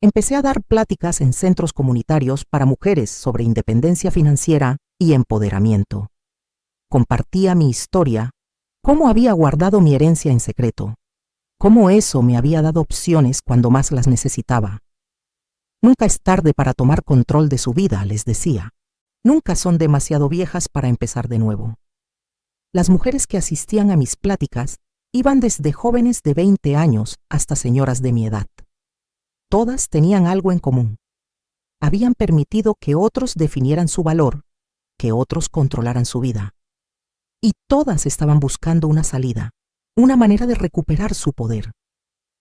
Empecé a dar pláticas en centros comunitarios para mujeres sobre independencia financiera y empoderamiento. Compartía mi historia, cómo había guardado mi herencia en secreto, cómo eso me había dado opciones cuando más las necesitaba. Nunca es tarde para tomar control de su vida, les decía. Nunca son demasiado viejas para empezar de nuevo. Las mujeres que asistían a mis pláticas iban desde jóvenes de 20 años hasta señoras de mi edad. Todas tenían algo en común. Habían permitido que otros definieran su valor, que otros controlaran su vida. Y todas estaban buscando una salida, una manera de recuperar su poder.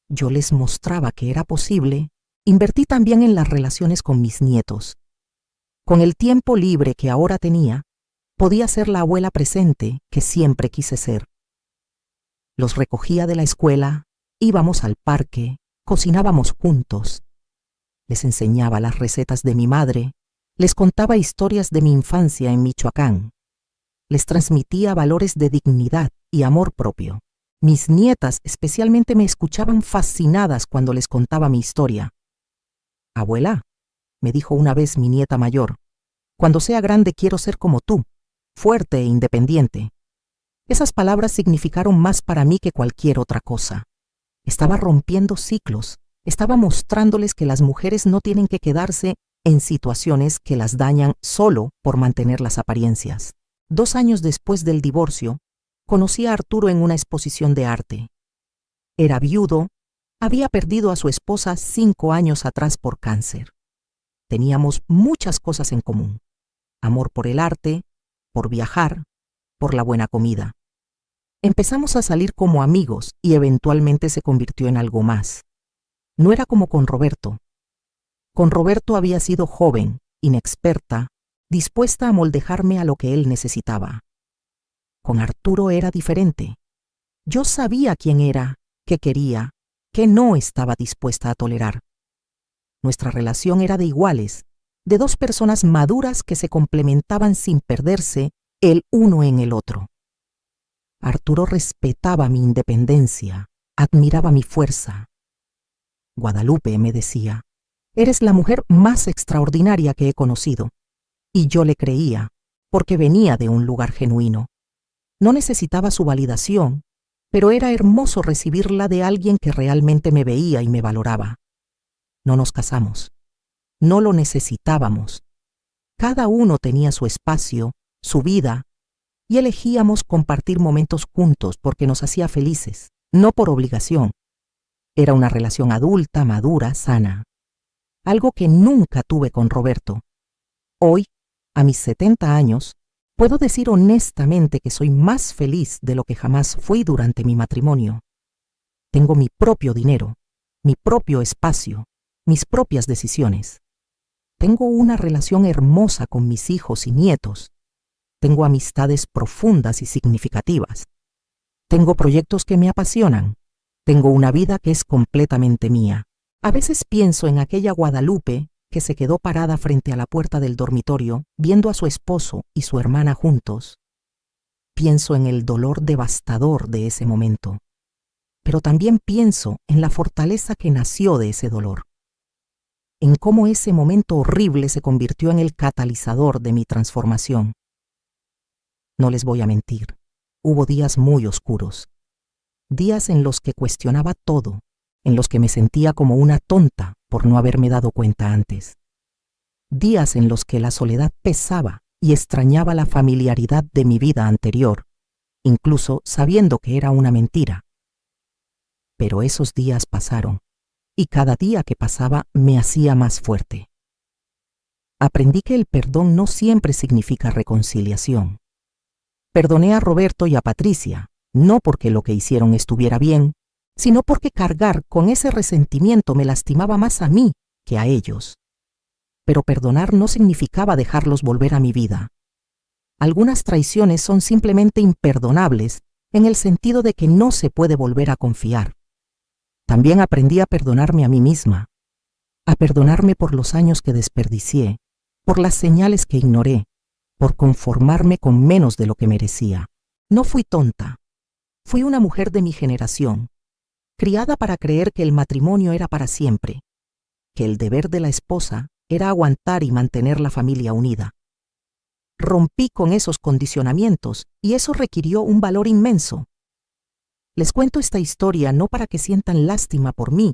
Yo les mostraba que era posible. Invertí también en las relaciones con mis nietos. Con el tiempo libre que ahora tenía, podía ser la abuela presente que siempre quise ser. Los recogía de la escuela, íbamos al parque, cocinábamos juntos. Les enseñaba las recetas de mi madre, les contaba historias de mi infancia en Michoacán. Les transmitía valores de dignidad y amor propio. Mis nietas especialmente me escuchaban fascinadas cuando les contaba mi historia. «Abuela», me dijo una vez mi nieta mayor, «cuando sea grande quiero ser como tú, fuerte e independiente». Esas palabras significaron más para mí que cualquier otra cosa. Estaba rompiendo ciclos, estaba mostrándoles que las mujeres no tienen que quedarse en situaciones que las dañan solo por mantener las apariencias. 2 años después del divorcio, conocí a Arturo en una exposición de arte. Era viudo, había perdido a su esposa 5 años atrás por cáncer. Teníamos muchas cosas en común: amor por el arte, por viajar, por la buena comida. Empezamos a salir como amigos y eventualmente se convirtió en algo más. No era como con Roberto. Con Roberto había sido joven, inexperta, dispuesta a moldejarme a lo que él necesitaba. Con Arturo era diferente. Yo sabía quién era, qué quería, qué no estaba dispuesta a tolerar. Nuestra relación era de iguales, de 2 personas maduras que se complementaban sin perderse el uno en el otro. Arturo respetaba mi independencia, admiraba mi fuerza. «Guadalupe», me decía, «eres la mujer más extraordinaria que he conocido». Y yo le creía, porque venía de un lugar genuino. No necesitaba su validación, pero era hermoso recibirla de alguien que realmente me veía y me valoraba. No nos casamos. No lo necesitábamos. Cada uno tenía su espacio, su vida, y elegíamos compartir momentos juntos porque nos hacía felices, no por obligación. Era una relación adulta, madura, sana. Algo que nunca tuve con Roberto. Hoy, a mis 70 años, puedo decir honestamente que soy más feliz de lo que jamás fui durante mi matrimonio. Tengo mi propio dinero, mi propio espacio, mis propias decisiones. Tengo una relación hermosa con mis hijos y nietos. Tengo amistades profundas y significativas. Tengo proyectos que me apasionan. Tengo una vida que es completamente mía. A veces pienso en aquella Guadalupe que se quedó parada frente a la puerta del dormitorio, viendo a su esposo y su hermana juntos. Pienso en el dolor devastador de ese momento, pero también pienso en la fortaleza que nació de ese dolor, en cómo ese momento horrible se convirtió en el catalizador de mi transformación. No les voy a mentir, hubo días muy oscuros, días en los que cuestionaba todo, en los que me sentía como una tonta por no haberme dado cuenta antes. Días en los que la soledad pesaba y extrañaba la familiaridad de mi vida anterior, incluso sabiendo que era una mentira. Pero esos días pasaron, y cada día que pasaba me hacía más fuerte. Aprendí que el perdón no siempre significa reconciliación. Perdoné a Roberto y a Patricia, no porque lo que hicieron estuviera bien, sino porque cargar con ese resentimiento me lastimaba más a mí que a ellos. Pero perdonar no significaba dejarlos volver a mi vida. Algunas traiciones son simplemente imperdonables en el sentido de que no se puede volver a confiar. También aprendí a perdonarme a mí misma, a perdonarme por los años que desperdicié, por las señales que ignoré, por conformarme con menos de lo que merecía. No fui tonta. Fui una mujer de mi generación, criada para creer que el matrimonio era para siempre, que el deber de la esposa era aguantar y mantener la familia unida. Rompí con esos condicionamientos y eso requirió un valor inmenso. Les cuento esta historia no para que sientan lástima por mí,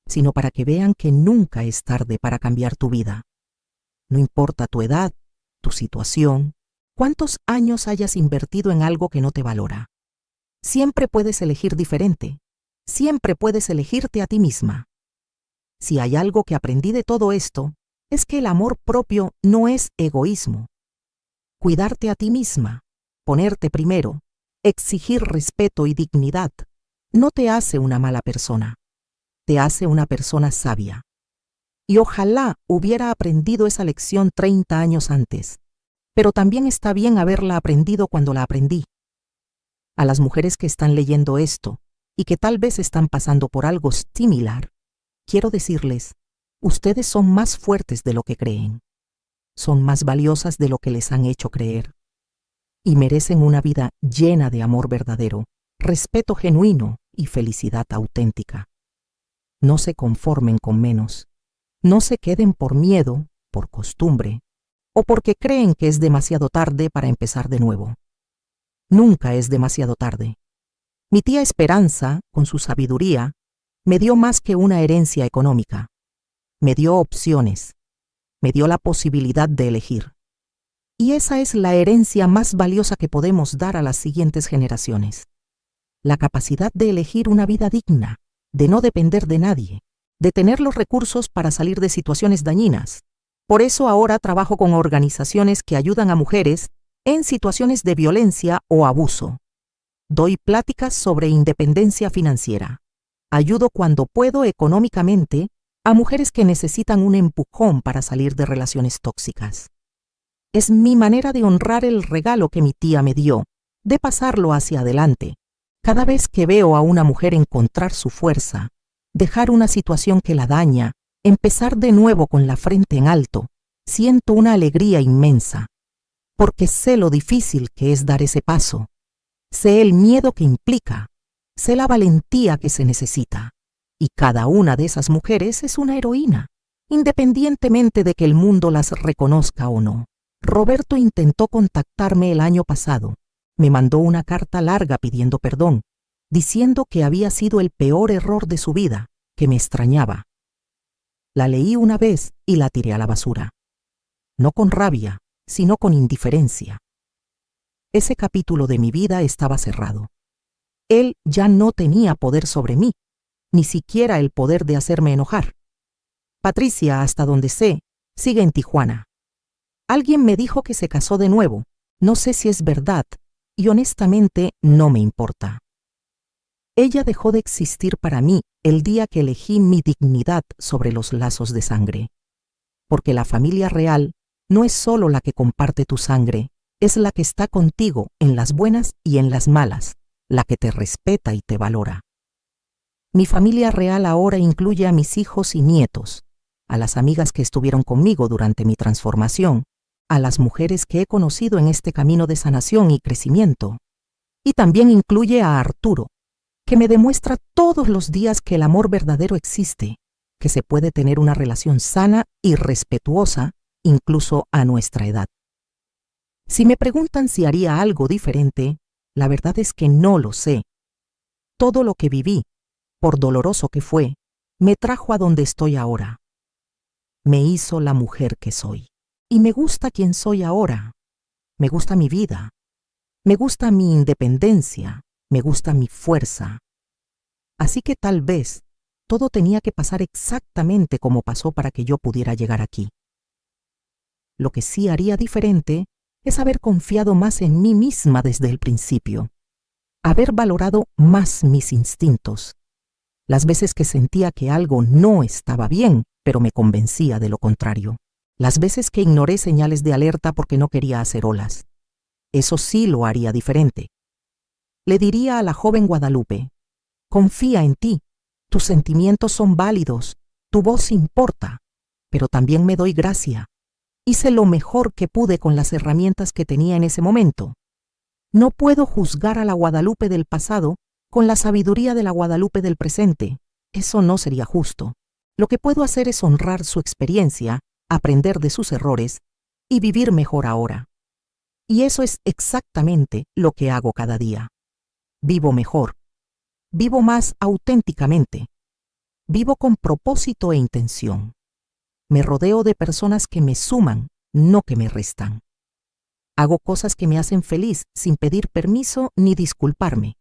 sino para que vean que nunca es tarde para cambiar tu vida. No importa tu edad, tu situación, cuántos años hayas invertido en algo que no te valora. Siempre puedes elegir diferente. Siempre puedes elegirte a ti misma. Si hay algo que aprendí de todo esto, es que el amor propio no es egoísmo. Cuidarte a ti misma, ponerte primero, exigir respeto y dignidad, no te hace una mala persona, te hace una persona sabia. Y ojalá hubiera aprendido esa lección 30 años antes, pero también está bien haberla aprendido cuando la aprendí. A las mujeres que están leyendo esto, y que tal vez están pasando por algo similar, quiero decirles, ustedes son más fuertes de lo que creen, son más valiosas de lo que les han hecho creer, y merecen una vida llena de amor verdadero, respeto genuino y felicidad auténtica. No se conformen con menos, no se queden por miedo, por costumbre, o porque creen que es demasiado tarde para empezar de nuevo. Nunca es demasiado tarde. Mi tía Esperanza, con su sabiduría, me dio más que una herencia económica. Me dio opciones. Me dio la posibilidad de elegir. Y esa es la herencia más valiosa que podemos dar a las siguientes generaciones. La capacidad de elegir una vida digna, de no depender de nadie, de tener los recursos para salir de situaciones dañinas. Por eso ahora trabajo con organizaciones que ayudan a mujeres en situaciones de violencia o abuso. Doy pláticas sobre independencia financiera. Ayudo cuando puedo económicamente a mujeres que necesitan un empujón para salir de relaciones tóxicas. Es mi manera de honrar el regalo que mi tía me dio, de pasarlo hacia adelante. Cada vez que veo a una mujer encontrar su fuerza, dejar una situación que la daña, empezar de nuevo con la frente en alto, siento una alegría inmensa, porque sé lo difícil que es dar ese paso. Sé el miedo que implica, sé la valentía que se necesita, y cada una de esas mujeres es una heroína, independientemente de que el mundo las reconozca o no. Roberto intentó contactarme el año pasado, me mandó una carta larga pidiendo perdón, diciendo que había sido el peor error de su vida, que me extrañaba. La leí una vez y la tiré a la basura. No con rabia, sino con indiferencia. Ese capítulo de mi vida estaba cerrado. Él ya no tenía poder sobre mí, ni siquiera el poder de hacerme enojar. Patricia, hasta donde sé, sigue en Tijuana. Alguien me dijo que se casó de nuevo. No sé si es verdad, y honestamente no me importa. Ella dejó de existir para mí el día que elegí mi dignidad sobre los lazos de sangre. Porque la familia real no es solo la que comparte tu sangre, es la que está contigo en las buenas y en las malas, la que te respeta y te valora. Mi familia real ahora incluye a mis hijos y nietos, a las amigas que estuvieron conmigo durante mi transformación, a las mujeres que he conocido en este camino de sanación y crecimiento. Y también incluye a Arturo, que me demuestra todos los días que el amor verdadero existe, que se puede tener una relación sana y respetuosa, incluso a nuestra edad. Si me preguntan si haría algo diferente, la verdad es que no lo sé. Todo lo que viví, por doloroso que fue, me trajo a donde estoy ahora. Me hizo la mujer que soy. Y me gusta quien soy ahora. Me gusta mi vida. Me gusta mi independencia. Me gusta mi fuerza. Así que tal vez todo tenía que pasar exactamente como pasó para que yo pudiera llegar aquí. Lo que sí haría diferente es haber confiado más en mí misma desde el principio. Haber valorado más mis instintos. Las veces que sentía que algo no estaba bien, pero me convencía de lo contrario. Las veces que ignoré señales de alerta porque no quería hacer olas. Eso sí lo haría diferente. Le diría a la joven Guadalupe: confía en ti, tus sentimientos son válidos, tu voz importa, pero también me doy gracia. Hice lo mejor que pude con las herramientas que tenía en ese momento. No puedo juzgar a la Guadalupe del pasado con la sabiduría de la Guadalupe del presente. Eso no sería justo. Lo que puedo hacer es honrar su experiencia, aprender de sus errores y vivir mejor ahora. Y eso es exactamente lo que hago cada día. Vivo mejor. Vivo más auténticamente. Vivo con propósito e intención. Me rodeo de personas que me suman, no que me restan. Hago cosas que me hacen feliz sin pedir permiso ni disculparme.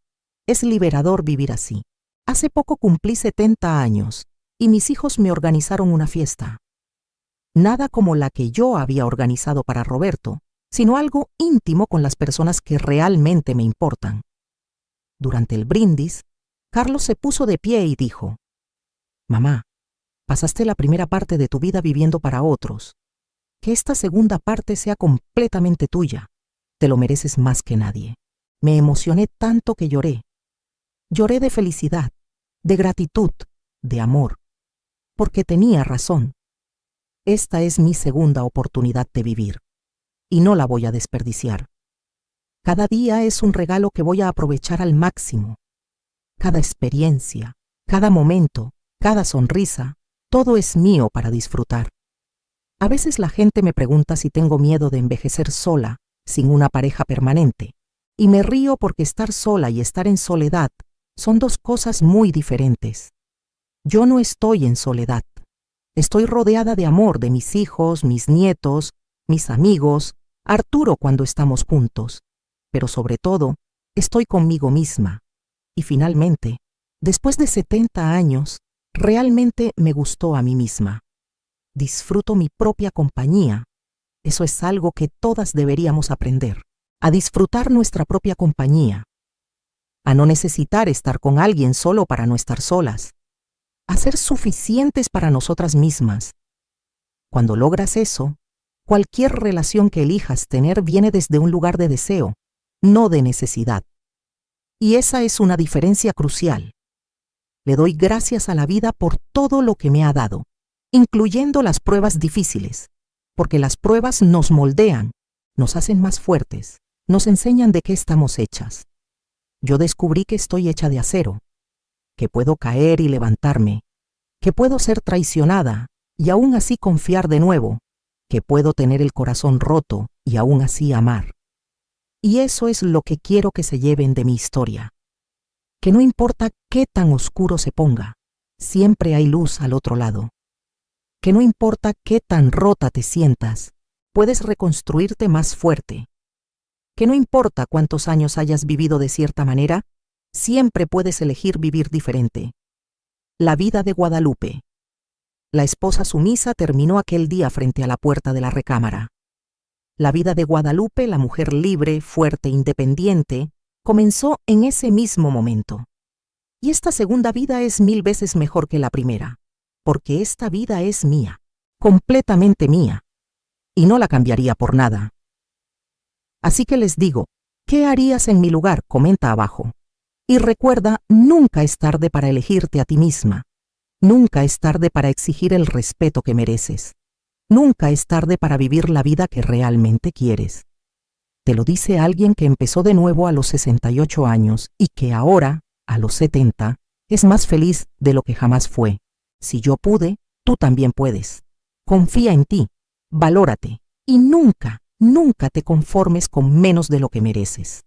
Es liberador vivir así. Hace poco cumplí 70 años y mis hijos me organizaron una fiesta. Nada como la que yo había organizado para Roberto, sino algo íntimo con las personas que realmente me importan. Durante el brindis, Carlos se puso de pie y dijo: «Mamá, pasaste la primera parte de tu vida viviendo para otros. Que esta segunda parte sea completamente tuya. Te lo mereces más que nadie». Me emocioné tanto que lloré. Lloré de felicidad, de gratitud, de amor, porque tenía razón. Esta es mi segunda oportunidad de vivir, y no la voy a desperdiciar. Cada día es un regalo que voy a aprovechar al máximo. Cada experiencia, cada momento, cada sonrisa, todo es mío para disfrutar. A veces la gente me pregunta si tengo miedo de envejecer sola, sin una pareja permanente, y me río porque estar sola y estar en soledad son dos cosas muy diferentes. Yo no estoy en soledad. Estoy rodeada de amor de mis hijos, mis nietos, mis amigos, Arturo cuando estamos juntos. Pero sobre todo, estoy conmigo misma. Y finalmente, después de 70 años, realmente me gustó a mí misma. Disfruto mi propia compañía. Eso es algo que todas deberíamos aprender. A disfrutar nuestra propia compañía. A no necesitar estar con alguien solo para no estar solas. A ser suficientes para nosotras mismas. Cuando logras eso, cualquier relación que elijas tener viene desde un lugar de deseo, no de necesidad. Y esa es una diferencia crucial. Le doy gracias a la vida por todo lo que me ha dado, incluyendo las pruebas difíciles, porque las pruebas nos moldean, nos hacen más fuertes, nos enseñan de qué estamos hechas. Yo descubrí que estoy hecha de acero, que puedo caer y levantarme, que puedo ser traicionada y aún así confiar de nuevo, que puedo tener el corazón roto y aún así amar. Y eso es lo que quiero que se lleven de mi historia. que no importa qué tan oscuro se ponga, siempre hay luz al otro lado. Que no importa qué tan rota te sientas, puedes reconstruirte más fuerte. Que no importa cuántos años hayas vivido de cierta manera, siempre puedes elegir vivir diferente. La vida de Guadalupe. La esposa sumisa terminó aquel día frente a la puerta de la recámara. La vida de Guadalupe, la mujer libre, fuerte, independiente, comenzó en ese mismo momento. Y esta segunda vida es 1000 veces mejor que la primera, porque esta vida es mía, completamente mía, y no la cambiaría por nada. Así que les digo, ¿qué harías en mi lugar? Comenta abajo. Y recuerda, nunca es tarde para elegirte a ti misma. Nunca es tarde para exigir el respeto que mereces. Nunca es tarde para vivir la vida que realmente quieres. Te lo dice alguien que empezó de nuevo a los 68 años y que ahora, a los 70, es más feliz de lo que jamás fue. Si yo pude, tú también puedes. Confía en ti, valórate y nunca, nunca te conformes con menos de lo que mereces.